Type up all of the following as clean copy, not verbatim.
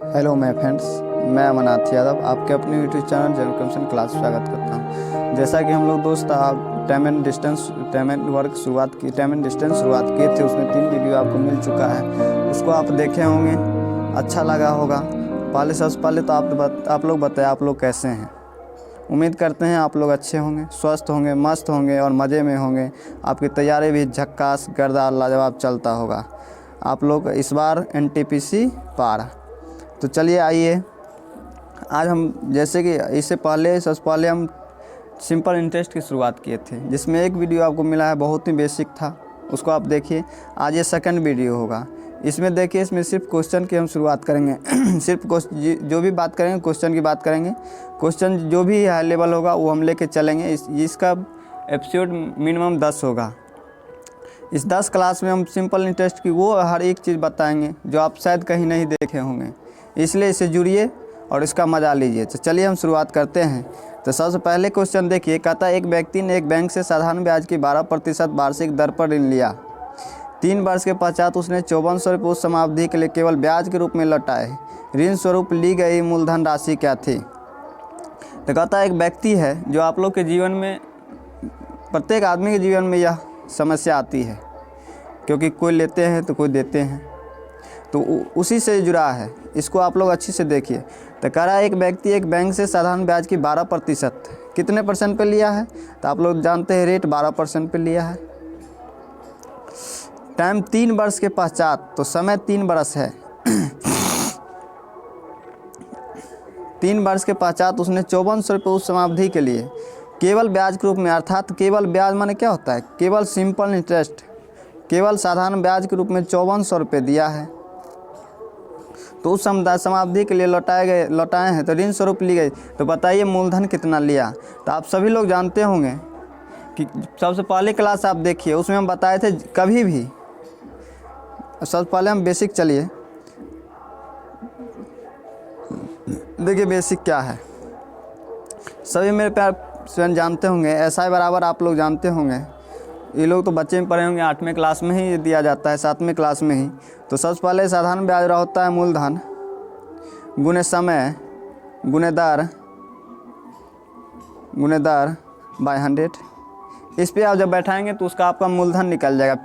Hello my friends, मैं अमरनाथ यादव आपके अपने YouTube channel general commission class स्वागत करता हूं। जैसा कि हम लोग दोस्त आप टाइम एंड डिस्टेंस शुरुआत किए थे, उसमें 3 वीडियो आपको मिल चुका है। उसको आप देखे होंगे, अच्छा लगा होगा। सबसे पहले तो आप लोग बताएं आप लोग कैसे हैं। उम्मीद करते हैं आप लोग अच्छे होंगे, स्वस्थ होंगे, मस्त होंगे और मज़े में होंगे। आपकी तैयारी भी झक्कास गर्दा लाजवाब चलता होगा। आप लोग इस बार NTPC पार। तो चलिए आइए, आज हम जैसे कि सबसे पहले हम सिंपल इंटरेस्ट की शुरुआत किए थे, जिसमें एक वीडियो आपको मिला है, बहुत ही बेसिक था, उसको आप देखिए। आज ये सेकंड वीडियो होगा। इसमें देखिए, इसमें सिर्फ क्वेश्चन की हम शुरुआत करेंगे। सिर्फ जो भी बात करेंगे क्वेश्चन की बात करेंगे। क्वेश्चन जो भी हाई लेवल होगा वो हम लेके चलेंगे। इसका एपिसोड मिनिमम 10 होगा। इस 10 क्लास में हम सिंपल इंटरेस्ट की वो हर एक चीज़ बताएंगे जो आप शायद कहीं नहीं देखे होंगे, इसलिए इसे जुड़िए और इसका मज़ा लीजिए। तो चलिए हम शुरुआत करते हैं। तो सबसे पहले क्वेश्चन देखिए, कहता है एक व्यक्ति ने एक बैंक से साधारण ब्याज की 12% वार्षिक दर पर ऋण लिया। 3 वर्ष के पश्चात उसने 5400 रुपये उस समावधि के लिए केवल ब्याज के रूप में लौटाए। ऋण स्वरूप ली गई मूलधन राशि क्या थी? तो कहता है एक व्यक्ति है, जो आप लोग के जीवन में, प्रत्येक आदमी के जीवन में यह समस्या आती है, क्योंकि कोई लेते हैं तो कोई देते हैं, तो उसी से जुड़ा है। इसको आप लोग अच्छी से देखिए। तो कह रहा है एक व्यक्ति एक बैंक से साधारण ब्याज की 12% कितने % पे लिया है? तो आप लोग जानते हैं रेट 12% पे लिया है। टाइम 3 वर्ष के पश्चात, तो समय 3 वर्ष है। 3 वर्ष के पश्चात उसने 5400 रुपये उस समावधि के लिए केवल ब्याज के रूप में, अर्थात केवल ब्याज माने क्या होता है? केवल सिंपल इंटरेस्ट, केवल साधारण ब्याज के रूप में 5400 रुपये दिया है। तो उस समावधि के लिए लौटाए हैं, तो ऋण स्वरूप ली गई। तो बताइए मूलधन कितना लिया? तो आप सभी लोग जानते होंगे कि सबसे पहले क्लास आप देखिए, उसमें हम बताए थे कभी भी, सबसे पहले हम बेसिक, चलिए देखिए बेसिक क्या है। सभी मेरे प्यार स्वयं जानते होंगे, SI बराबर आप लोग जानते होंगे। ये लोग तो बच्चे में पढ़े होंगे, 8वें क्लास में ही दिया जाता है, 7वें क्लास में ही। तो सबसे पहले साधारण ब्याज होता है मूलधन गुने समय गुने दर बाय 100। इस पे आप जब बैठाएंगे तो उसका आपका मूलधन निकल जाएगा।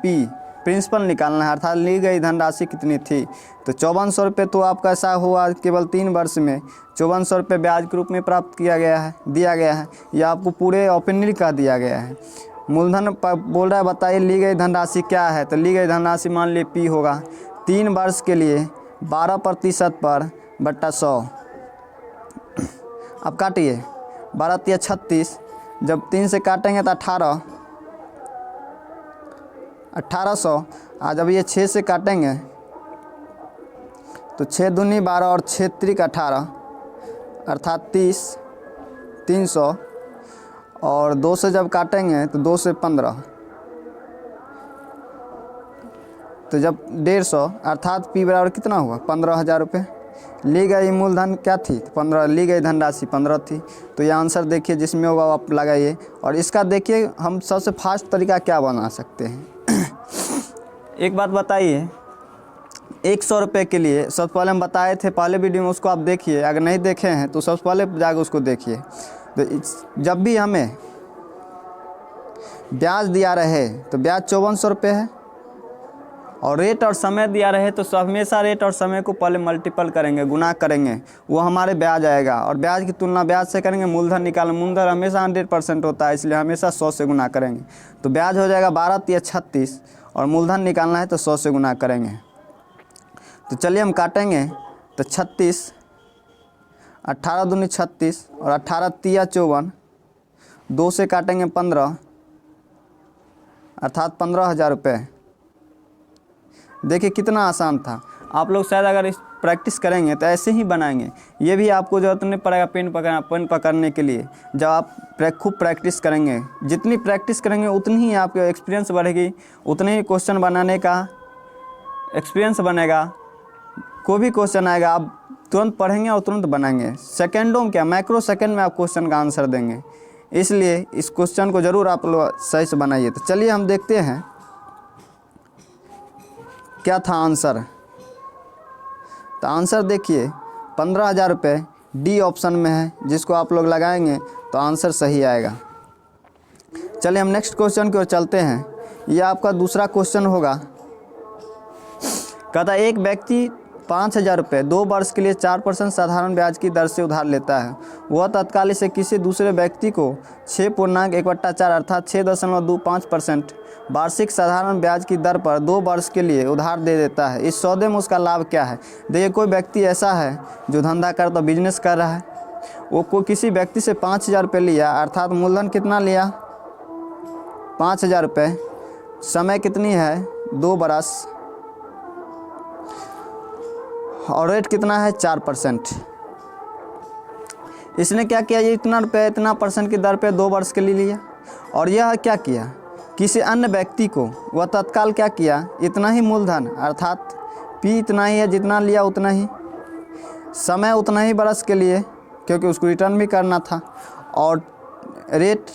प्रिंसिपल निकालना है, अर्थात ली गई धनराशि कितनी थी। तो 5400 रुपये तो आपका ऐसा हुआ केवल 3 वर्ष में 5400 रुपये ब्याज के रूप में प्राप्त दिया गया है। यह आपको पूरे ओपनली का दिया गया है। मूलधन बोल रहा है, बताइए ली गई धनराशि क्या है? तो ली गई धनराशि मान ली P होगा। 3 वर्ष के लिए 12% पर बट्टा 100। अब काटिए, 12 × 36, जब 3 से काटेंगे तो 1800। आज जब ये 6 से काटेंगे तो 6 दूनी 12 और 6 त्रिक 18, अर्थात 30, 300। और 2 से जब काटेंगे तो 2 से 15, तो जब 150, अर्थात P बराबर कितना हुआ? 15,000 रुपये। ली गई मूलधन क्या थी? 15। ली गई धनराशि 15 थी। तो ये आंसर देखिए जिसमें होगा आप लगाइए। और इसका देखिए हम सबसे फास्ट तरीका क्या बना सकते हैं। एक बात बताइए, 100 रुपये के लिए सबसे पहले हम बताए थे पहले वीडियो में, उसको आप देखिए। अगर नहीं देखे हैं तो सबसे पहले जाकर उसको देखिए। तो जब भी हमें ब्याज दिया रहे तो ब्याज 5400 रुपये है, और रेट और समय दिया रहे तो हमेशा रेट और समय को पहले मल्टीपल करेंगे, गुना करेंगे, वो हमारे ब्याज आएगा। और ब्याज की तुलना ब्याज से करेंगे, मूलधन निकालेंगे। मूलधन हमेशा 100% होता है, इसलिए हमेशा 100 से गुना करेंगे। तो ब्याज हो जाएगा 12 × 36, और मूलधन निकालना है तो 100 से गुना करेंगे। तो चलिए हम काटेंगे। तो 36, 18 दूनी 36 और 18 × 54, 2 से काटेंगे 15, अर्थात 15,000 रुपये। देखिए कितना आसान था। आप लोग शायद अगर इस प्रैक्टिस करेंगे तो ऐसे ही बनाएंगे। ये भी आपको ज़रूरत नहीं पड़ेगा पेन पकड़ने के लिए। जब आप खूब प्रैक्टिस करेंगे, जितनी प्रैक्टिस करेंगे उतनी ही आपका एक्सपीरियंस बढ़ेगी, उतने ही क्वेश्चन बनाने का एक्सपीरियंस बनेगा। कोई भी क्वेश्चन आएगा आप तुरंत पढ़ेंगे और तुरंत बनाएंगे। सेकेंडों में क्या, माइक्रो सेकेंड में आप क्वेश्चन का आंसर देंगे। इसलिए इस क्वेश्चन को ज़रूर आप लोग सही से बनाइए। तो चलिए हम देखते हैं क्या था आंसर। तो आंसर देखिए, 15,000 रुपये डी ऑप्शन में है, जिसको आप लोग लगाएंगे तो आंसर सही आएगा। चलिए हम नेक्स्ट क्वेश्चन की ओर चलते हैं। यह आपका दूसरा क्वेश्चन होगा। कहता है एक व्यक्ति 5,000 रुपये 2 वर्ष के लिए 4% साधारण ब्याज की दर से उधार लेता है। वह तत्काल इसे किसी दूसरे व्यक्ति को 6.1/4 अर्थात 6.25% वार्षिक साधारण ब्याज की दर पर 2 वर्ष के लिए उधार दे देता है। इस सौदे में उसका लाभ क्या है? देखिए, कोई व्यक्ति ऐसा है जो धंधा करता बिजनेस कर रहा है, वो कोई किसी व्यक्ति से 5,000 रुपये लिया, अर्थात मूलधन कितना लिया? 5,000 रुपये। समय कितनी है? 2 बरस, और रेट कितना है? 4%। इसने क्या किया? ये इतना रुपये इतना परसेंट की दर पे 2 वर्ष के लिए लिया, और यह क्या किया? किसी अन्य व्यक्ति को वह तत्काल क्या किया? इतना ही मूलधन, अर्थात पी इतना ही है, जितना लिया उतना ही, समय उतना ही बरस के लिए, क्योंकि उसको रिटर्न भी करना था, और रेट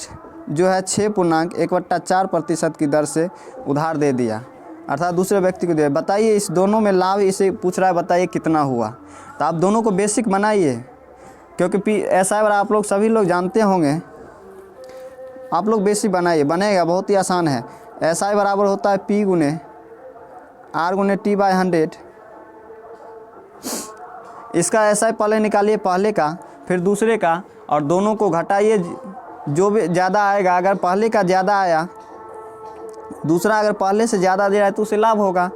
जो है 6.1/4% की दर से उधार दे दिया, अर्थात दूसरे व्यक्ति को दिया। बताइए इस दोनों में लाभ इसे पूछ रहा है, बताइए कितना हुआ? तो आप दोनों को बेसिक बनाइए, क्योंकि SI आप लोग सभी लोग जानते होंगे। आप लोग बेसिक बनाइए, बनेगा, बहुत ही आसान है। SI बराबर होता है P गुने R गुने T/100। इसका SI पहले निकालिए, पहले का फिर दूसरे का, और दोनों को घटाइए, जो भी ज़्यादा आएगा। अगर पहले का ज़्यादा आया, दूसरा अगर पहले से ज़्यादा दे रहा है तो उसे लाभ होगा,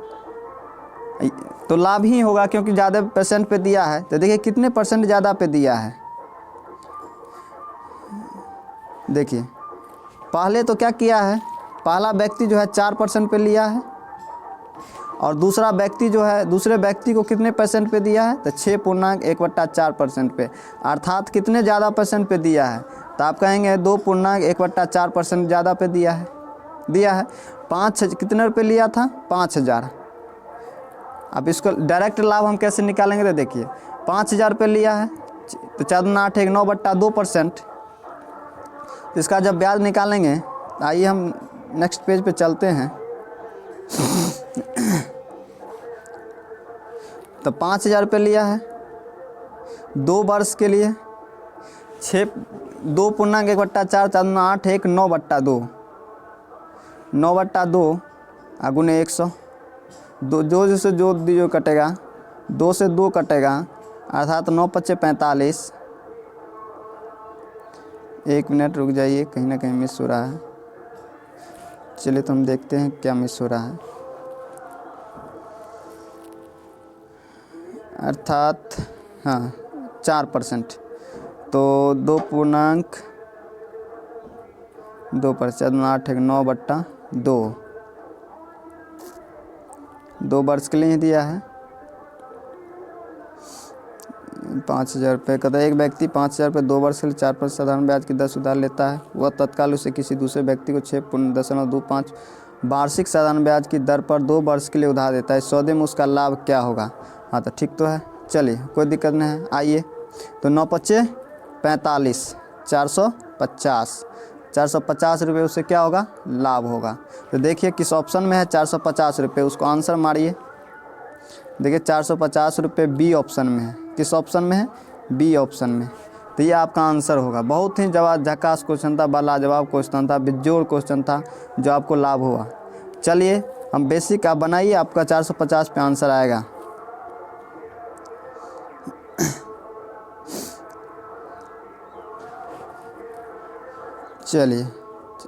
तो लाभ ही होगा, क्योंकि ज़्यादा % पे दिया है। तो देखिए कितने % ज़्यादा पे दिया है। देखिए पहले तो क्या किया है, पहला व्यक्ति जो है 4% पे लिया है, और दूसरा व्यक्ति जो है दूसरे व्यक्ति को कितने % पे दिया है? तो 6.1/4% पे, अर्थात कितने ज़्यादा % पे दिया है? तो आप कहेंगे 2.1/4% ज़्यादा पे दिया है। 5 कितने रुपये लिया था? 5,000। अब इसको डायरेक्ट लाभ हम कैसे निकालेंगे? तो देखिए 5,000 रुपये लिया है, तो 4×8 = 9/2%। तो इसका जब ब्याज निकालेंगे, आइए हम नेक्स्ट पेज पे चलते हैं। तो 5,000 रुपये लिया है 2 वर्ष के लिए, 2.1/4 4×8 = 9/2, 9/2 गुने 100, जो से जो कटेगा, 2 से 2 कटेगा, अर्थात 9×5 = 45। 1 मिनट रुक जाइए, कहीं ना कहीं मिस हो रहा है। चलिए तो हम देखते हैं क्या मिस हो रहा है। अर्थात हाँ 4%, तो 2.2% 8 = 9/2, 2 वर्ष के लिए ही दिया है। 5,000 रुपये का। एक व्यक्ति 5,000 रुपये 2 वर्ष के लिए 4% साधारण ब्याज की दर से उधार लेता है। वह तत्काल उसे किसी दूसरे व्यक्ति को 6.25 वार्षिक साधारण ब्याज की दर पर 2 वर्ष के लिए उधार देता है। इस सौदे में उसका लाभ क्या होगा? हाँ तो ठीक तो है, चलिए कोई दिक्कत नहीं है। आइए तो 9×5 = 45, 450 रुपये उससे क्या होगा? लाभ होगा। तो देखिए किस ऑप्शन में है 450 रुपये, उसको आंसर मारिए। देखिए 450 रुपये बी ऑप्शन में है। किस ऑप्शन में है? बी ऑप्शन में। तो ये आपका आंसर होगा। बहुत ही झकास क्वेश्चन था, लाजवाब क्वेश्चन था, बेजोड़ क्वेश्चन था, जो आपको लाभ हुआ। चलिए हम बेसिक आप बनाइए, आपका 450 पे आंसर आएगा। चलिए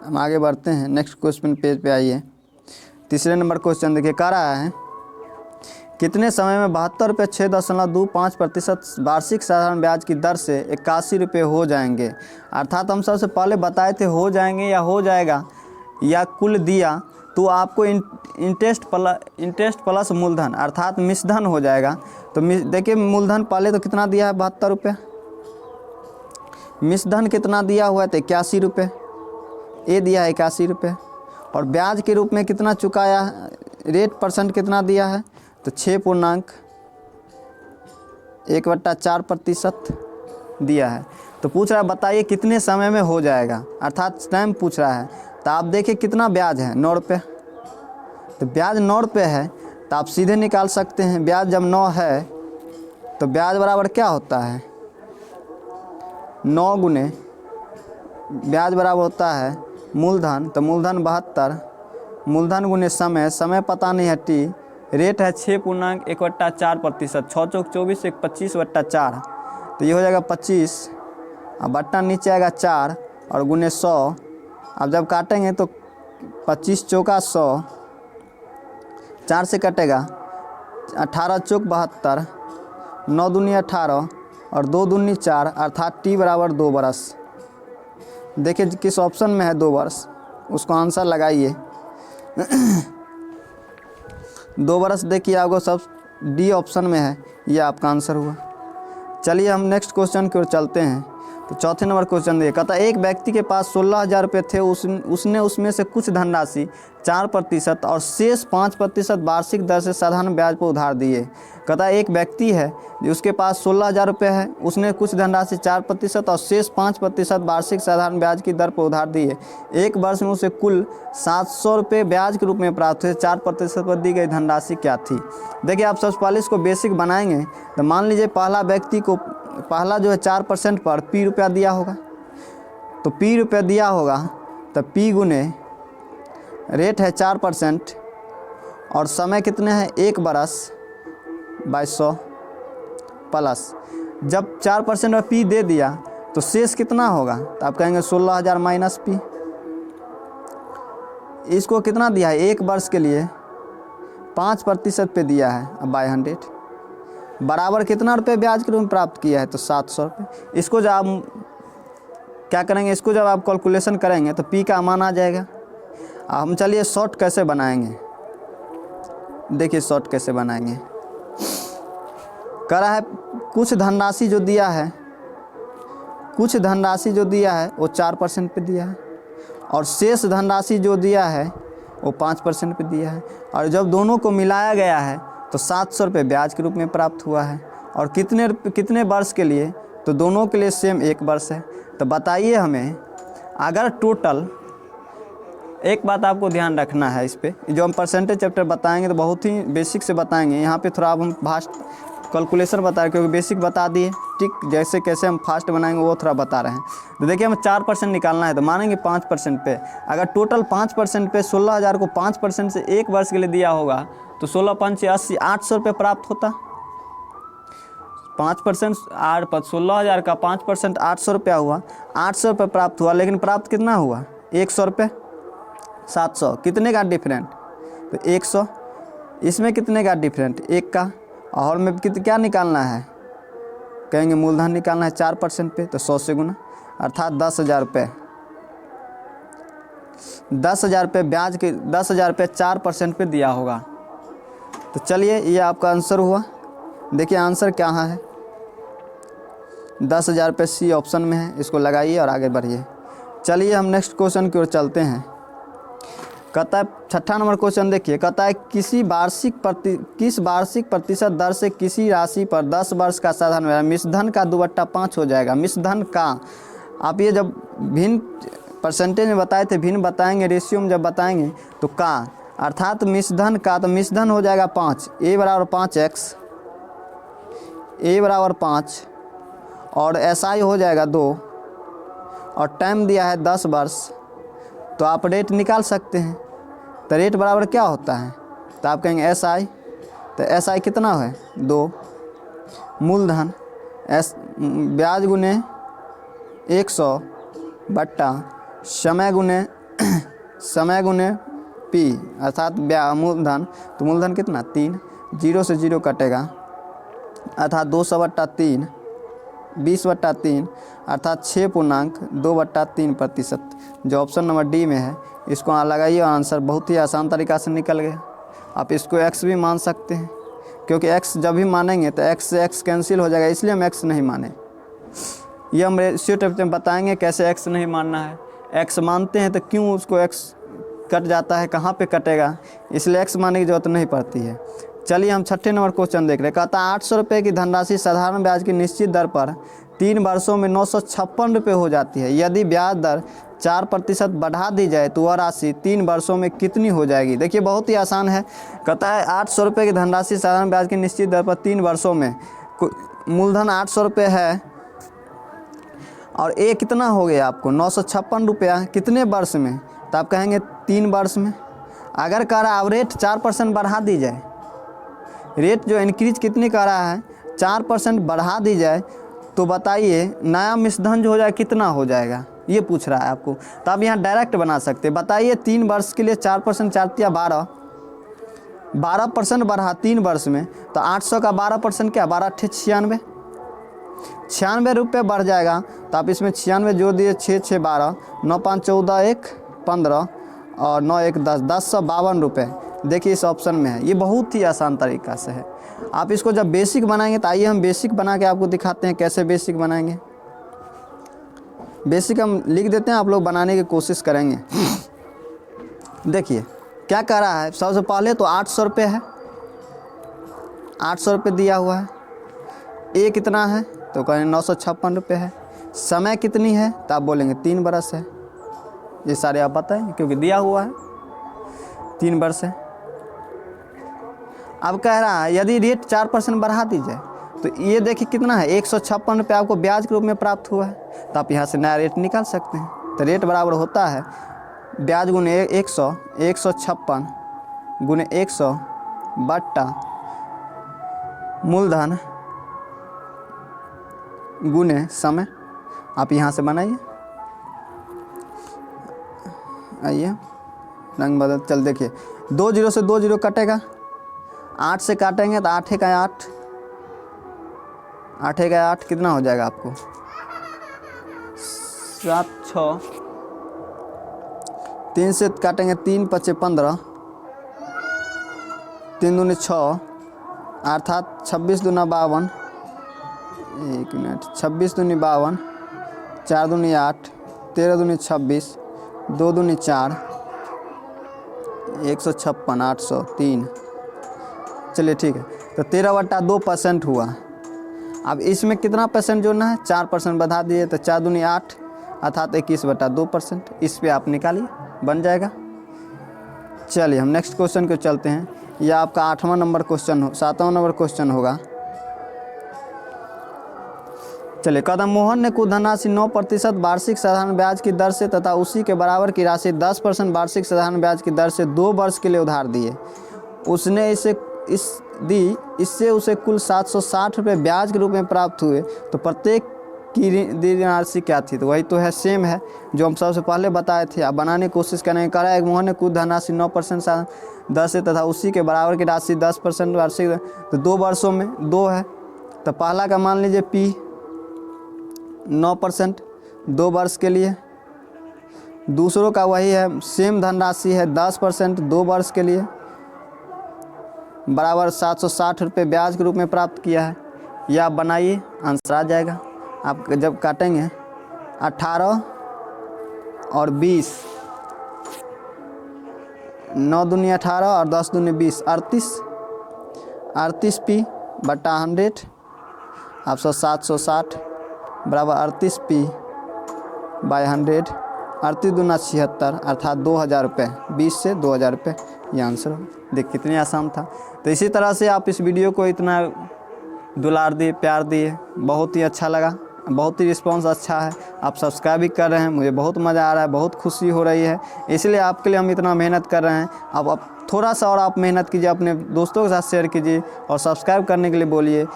हम आगे बढ़ते हैं, नेक्स्ट क्वेश्चन पेज पे आइए। तीसरे नंबर क्वेश्चन देखिए, कह रहा है कितने समय में 72 रुपये 6.25% वार्षिक साधारण ब्याज की दर से 81 रुपये हो जाएंगे। अर्थात हम सबसे पहले बताए थे हो जाएंगे या हो जाएगा या कुल दिया तो आपको इंटरेस्ट प्लस मूलधन अर्थात मिश्रधन हो जाएगा। तो देखिए मूलधन पहले तो कितना दिया है 72 रुपये, मिश्रधन कितना दिया हुआ है तो 81 रुपये, ये दिया है 81 रुपये, और ब्याज के रूप में कितना चुकाया, रेट % कितना दिया है तो 6.1/4% दिया है। तो पूछ रहा है बताइए कितने समय में हो जाएगा, अर्थात टाइम पूछ रहा है। तो आप देखिए कितना ब्याज है 9 रुपये, तो ब्याज 9 रुपये है तो आप सीधे निकाल सकते हैं। ब्याज जब 9 है तो ब्याज बराबर क्या होता है 9 गुने ब्याज बराबर होता है मूलधन, तो मूलधन 72, मूलधन गुने समय, समय पता नहीं है टी, रेट है 6.1/4%, 6 चौक 24, 25/4, तो ये हो जाएगा 25, अब बट्टा नीचे आएगा 4 और गुने 100। अब जब काटेंगे तो 25 चौका 100, 4 से कटेगा 18 चौक 72, 9 दूनी 18 और 2 दूनी 4, अर्थात टी बराबर 2 बरस। देखिए किस ऑप्शन में है 2 वर्ष, उसको आंसर लगाइए। 2 बरस देखिए आपको सब डी ऑप्शन में है, ये आपका आंसर हुआ। चलिए हम नेक्स्ट क्वेश्चन की ओर चलते हैं। तो चौथे नंबर क्वेश्चन देखिए, कहता है एक व्यक्ति के पास 16,000 रुपये थे, उसने उसमें से कुछ धनराशि 4% और शेष 5% वार्षिक दर से साधारण ब्याज पर उधार दिए। कहता है एक व्यक्ति है उसके पास 16,000 रुपये है, उसने कुछ धनराशि 4% और शेष 5% वार्षिक साधारण ब्याज की दर पर उधार दिए। एक वर्ष में उसे कुल 700 रुपये ब्याज के रूप में प्राप्त हुए। 4% पर दी गई धनराशि क्या थी। देखिए आप सबसे पहले इसको बेसिक बनाएंगे तो मान लीजिए पहला जो है 4% पर पी रुपया दिया होगा, तो पी रुपया दिया होगा तो पी गुने रेट है 4% और समय कितने हैं 1 बरस 2200 प्लस, जब 4% पर पी दे दिया तो शेष कितना होगा, तो आप कहेंगे 16,000 माइनस पी। इसको कितना दिया है 1 वर्ष के लिए 5% पे दिया है, अब बाय 100 बराबर कितना रुपये ब्याज के रूप में प्राप्त किया है, तो 700 रुपये। इसको जब आप क्या करेंगे, इसको जब आप कैलकुलेशन करेंगे तो पी का मान आ जाएगा। हम चलिए शॉर्ट कैसे बनाएंगे, देखिए शॉर्ट कैसे बनाएंगे। कह रहा है कुछ धनराशि जो दिया है वो 4% पे दिया है और शेष धनराशि जो दिया है वो 5% पे दिया है, और जब दोनों को मिलाया गया है तो 700 रुपये ब्याज के रूप में प्राप्त हुआ है। और कितने वर्ष के लिए, तो दोनों के लिए सेम 1 वर्ष है। तो बताइए हमें, अगर टोटल, एक बात आपको ध्यान रखना है इस पे, जो हम परसेंटेज चैप्टर बताएंगे तो बहुत ही बेसिक से बताएंगे। यहाँ पे थोड़ा अब हम फास्ट कैलकुलेशन बता रहे, क्योंकि बेसिक बता दिए, ठीक जैसे कैसे हम फास्ट बनाएंगे वो थोड़ा बता रहे हैं। तो देखिए हमें 4% निकालना है, तो मानेंगे 5% पे। अगर टोटल 5% पे 16,000 को 5% से 1 वर्ष के लिए दिया होगा तो 16 5 80 800 रुपये प्राप्त होता। 5% 16,000 का 5% 800 रुपया हुआ, 800 रुपये प्राप्त हुआ। लेकिन प्राप्त कितना हुआ 100 रुपये, 700 कितने का डिफरेंट, तो 100। इसमें कितने का डिफरेंट 1 का, और में क्या निकालना है, कहेंगे मूलधन निकालना है 4% पे, तो 100 से गुना, अर्थात 10,000 रुपये। 10,000 रुपये ब्याज के 10,000 रुपये 4% पे दिया होगा। तो चलिए ये आपका आंसर हुआ। देखिए आंसर क्या है, 10,000 रुपये सी ऑप्शन में है, इसको लगाइए और आगे बढ़िए। चलिए हम नेक्स्ट क्वेश्चन की ओर चलते हैं। कहता है 6ठा नंबर क्वेश्चन देखिए, कहता है किस वार्षिक प्रतिशत दर से किसी राशि पर 10 वर्ष का साधारण ब्याज मिश्रधन का 2/5 हो जाएगा। मिश्रधन का, आप ये जब भिन्न परसेंटेज में बताए थे, भिन्न बताएंगे रेशियो में जब बताएंगे तो का, अर्थात मिश्रधन का, तो मिश्रधन हो जाएगा 5, a बराबर 5x, a बराबर 5 और SI हो जाएगा 2 और टाइम दिया है 10 वर्ष। तो आप रेट निकाल सकते हैं। तो रेट बराबर क्या होता है, तो आप कहेंगे SI, तो SI कितना है 2, मूलधन ब्याज गुने 100 बट्टा समय गुने P, अर्थात मूलधन, तो मूलधन कितना 3, 0 से 0 कटेगा, अर्थात 200/3, 20/3, अर्थात 6.2/3%, जो ऑप्शन नंबर डी में है। इसको लगाइए और आंसर बहुत ही आसान तरीक़ा से निकल गया। आप इसको x भी मान सकते हैं, क्योंकि x जब भी मानेंगे तो x से x कैंसिल हो जाएगा, इसलिए हम x नहीं माने। ये हम रेशियो टाइप में बताएंगे कैसे x नहीं मानना है। x मानते हैं तो क्यों उसको x कट जाता है, कहाँ पे कटेगा, इसलिए x मानने की जरूरत नहीं पड़ती है। चलिए हम 6ठे नंबर क्वेश्चन देख रहे हैं। कहता है 800 रुपये की धनराशि साधारण ब्याज की निश्चित दर पर 3 वर्षों में 956 रुपये हो जाती है। यदि ब्याज दर 4% बढ़ा दी जाए तो वह राशि 3 वर्षों में कितनी हो जाएगी। देखिए बहुत ही आसान है। कहता है 800 रुपये की धनराशि साधारण ब्याज की निश्चित दर पर 3 वर्षों में मूलधन 800 रुपये है और ए कितना हो गया आपको 956 रुपया कितने वर्ष में, तो आप कहेंगे 3 वर्ष में। अगर कह रहा है अब रेट 4% बढ़ा दी जाए, रेट जो इंक्रीज कितनी कर रहा है 4% बढ़ा दी जाए, तो बताइए नया मिश्रधन जो हो जाए कितना हो जाएगा, ये पूछ रहा है आपको। तो आप यहाँ डायरेक्ट बना सकते हैं। बताइए 3 वर्ष के लिए 4%, 4 या 12% बढ़ा 3 वर्ष में, तो 800 का 12% क्या 12 × 96 रुपये बढ़ जाएगा। तो आप इसमें 96 जोड़ दिए, 6 6 12, 9 5 14 1 15 और 9 1 10, 1052 रुपये। देखिए इस ऑप्शन में है। ये बहुत ही आसान तरीका से है। आप इसको जब बेसिक बनाएंगे, तो आइए हम बेसिक बना के आपको दिखाते हैं कैसे बेसिक बनाएंगे। बेसिक हम लिख देते हैं, आप लोग बनाने की कोशिश करेंगे। देखिए क्या कह रहा है, सबसे पहले तो 800 रुपये है, 800 रुपये दिया हुआ है। ए कितना है, तो कहें 956 रुपये है। समय कितनी है, तो आप बोलेंगे 3 बरस है। ये सारे आप बताएं क्योंकि दिया हुआ है 3 वर्ष है। अब कह रहा है यदि रेट 4% बढ़ा दी जाए, तो ये देखिए कितना है 156 रुपये आपको ब्याज के रूप में प्राप्त हुआ है। तो आप यहाँ से नया रेट निकाल सकते हैं। तो रेट बराबर होता है ब्याज गुने 100, 156 गुने 100 बट्टा मूलधन गुने समय। आप यहाँ से बनाइए, आइए रंग बदल। चल देखिए 2 0 से 2 0 कटेगा, 8 से काटेंगे तो 8 का 8, 8 का 8 कितना हो जाएगा आपको 7 6, 3 से काटेंगे 3 5 15, 3 दूनी 6 अर्थात 26 दूना 52, 1 मिनट 26 दूनी 52, 4 दूनी 8, 13 दूनी 26, 2 दूनी 4, 156 803। चलिए ठीक है। तो 13/2% हुआ। अब इसमें कितना परसेंट जोड़ना है, 4% बढ़ा दिए, तो 4 दूनी 8 अर्थात 21/2%। इस पे आप निकालिए, बन जाएगा। चलिए हम नेक्स्ट क्वेश्चन को चलते हैं। यह आपका 8वां नंबर क्वेश्चन हो, 7वां नंबर क्वेश्चन होगा। चलिए कदम मोहन ने कुल धनराशि 9% वार्षिक साधारण ब्याज की दर से तथा उसी के बराबर की राशि 10% वार्षिक साधारण ब्याज की दर से 2 वर्ष के लिए उधार दिए। उसने इससे उसे कुल 760 रुपये ब्याज के रूप में प्राप्त हुए। तो प्रत्येक की दी राशि क्या थी, तो वही तो है, सेम है जो हम सबसे पहले बताए थे। आप बनाने की कोशिश करेंगे। कह रहा है मोहन ने कुल धनराशि 9% दर से तथा उसी के बराबर की राशि 10% वार्षिक, तो 2 वर्षों में 2 है। तो पहला का मान लीजिए P 9% 2 वर्ष के लिए, दूसरों का वही है, सेम धनराशि है 10% 2 वर्ष के लिए, बराबर 760 रुपये ब्याज के रूप में प्राप्त किया है। यह आप बनाइए, आंसर आ जाएगा। आप जब काटेंगे 18 और 20, 9 दूनी 18 और 10 दूनी 20, 38 P बटा 100 आप 760 बराबर 38 P बाय 100, 38 दूना 76 अर्थात 2000 रुपये, 20 से 2000 रुपये। ये आंसर हो। देख कितनी आसान था। तो इसी तरह से आप इस वीडियो को इतना दुलार दिए, प्यार दिए, बहुत ही अच्छा लगा, बहुत ही रिस्पांस अच्छा है। आप सब्सक्राइब भी कर रहे हैं, मुझे बहुत मज़ा आ रहा है, बहुत खुशी हो रही है। इसलिए आपके लिए हम इतना मेहनत कर रहे हैं। अब थोड़ा सा और आप मेहनत कीजिए, अपने दोस्तों के साथ शेयर कीजिए और सब्सक्राइब करने के लिए बोलिए।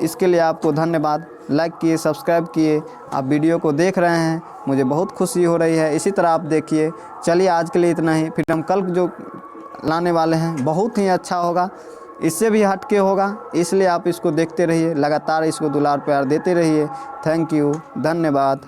इसके लिए आपको धन्यवाद। लाइक किए, सब्सक्राइब किए, आप वीडियो को देख रहे हैं, मुझे बहुत खुशी हो रही है। इसी तरह आप देखिए। चलिए आज के लिए इतना ही, फिर हम कल जो लाने वाले हैं बहुत ही अच्छा होगा, इससे भी हटके होगा। इसलिए आप इसको देखते रहिए, लगातार इसको दुलार प्यार देते रहिए। थैंक यू, धन्यवाद।